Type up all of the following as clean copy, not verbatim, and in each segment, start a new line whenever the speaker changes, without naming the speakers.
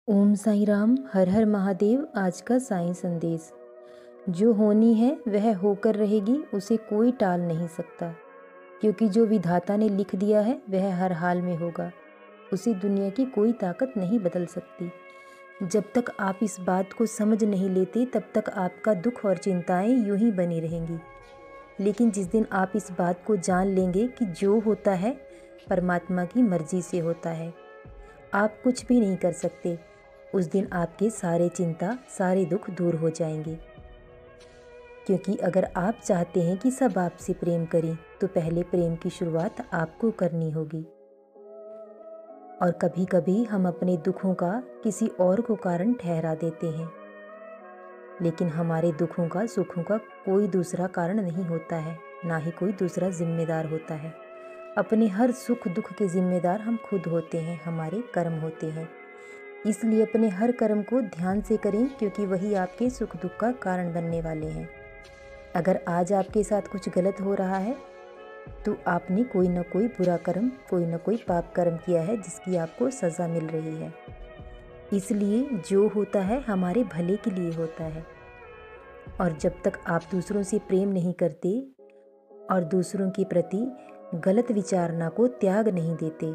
ओम साईं राम, हर हर महादेव। आज का साईं संदेश। जो होनी है वह होकर रहेगी, उसे कोई टाल नहीं सकता, क्योंकि जो विधाता ने लिख दिया है वह हर हाल में होगा। उसे दुनिया की कोई ताकत नहीं बदल सकती। जब तक आप इस बात को समझ नहीं लेते तब तक आपका दुख और चिंताएं यूं ही बनी रहेंगी। लेकिन जिस दिन आप इस बात को जान लेंगे कि जो होता है परमात्मा की मर्जी से होता है, आप कुछ भी नहीं कर सकते, उस दिन आपके सारे चिंता, सारे दुख दूर हो जाएंगे। क्योंकि अगर आप चाहते हैं कि सब आपसे प्रेम करें, तो पहले प्रेम की शुरुआत आपको करनी होगी। और कभी कभी हम अपने दुखों का किसी और को कारण ठहरा देते हैं, लेकिन हमारे दुखों का, सुखों का कोई दूसरा कारण नहीं होता है, ना ही कोई दूसरा जिम्मेदार होता है। अपने हर सुख दुख के जिम्मेदार हम खुद होते हैं, हमारे कर्म होते हैं। इसलिए अपने हर कर्म को ध्यान से करें, क्योंकि वही आपके सुख दुख का कारण बनने वाले हैं। अगर आज आपके साथ कुछ गलत हो रहा है तो आपने कोई ना कोई बुरा कर्म, कोई ना कोई पाप कर्म किया है जिसकी आपको सज़ा मिल रही है। इसलिए जो होता है हमारे भले के लिए होता है। और जब तक आप दूसरों से प्रेम नहीं करते और दूसरों के प्रति गलत विचारना को त्याग नहीं देते,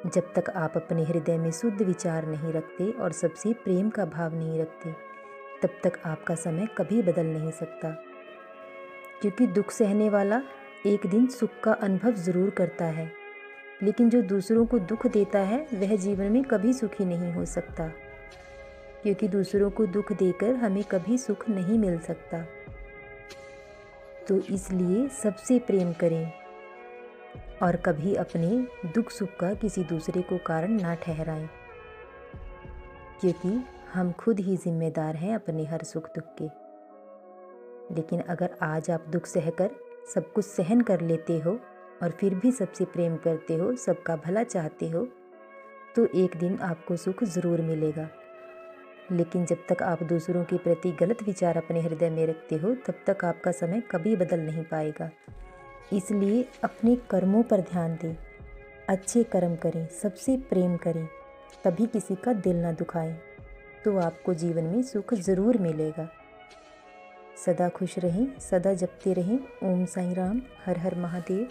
जब तक आप अपने हृदय में शुद्ध विचार नहीं रखते और सबसे प्रेम का भाव नहीं रखते, तब तक आपका समय कभी बदल नहीं सकता। क्योंकि दुख सहने वाला एक दिन सुख का अनुभव ज़रूर करता है, लेकिन जो दूसरों को दुख देता है वह जीवन में कभी सुखी नहीं हो सकता, क्योंकि दूसरों को दुख देकर हमें कभी सुख नहीं मिल सकता। तो इसलिए सबसे प्रेम करें और कभी अपने दुख सुख का किसी दूसरे को कारण ना ठहराएं, क्योंकि हम खुद ही जिम्मेदार हैं अपने हर सुख दुख के। लेकिन अगर आज आप दुख सहकर सब कुछ सहन कर लेते हो और फिर भी सबसे प्रेम करते हो, सबका भला चाहते हो, तो एक दिन आपको सुख ज़रूर मिलेगा। लेकिन जब तक आप दूसरों के प्रति गलत विचार अपने हृदय में रखते हो, तब तक आपका समय कभी बदल नहीं पाएगा। इसलिए अपने कर्मों पर ध्यान दें, अच्छे कर्म करें, सबसे प्रेम करें, तभी किसी का दिल ना दुखाएं, तो आपको जीवन में सुख ज़रूर मिलेगा। सदा खुश रहें, सदा जपते रहें। ओम साईं राम, हर हर महादेव।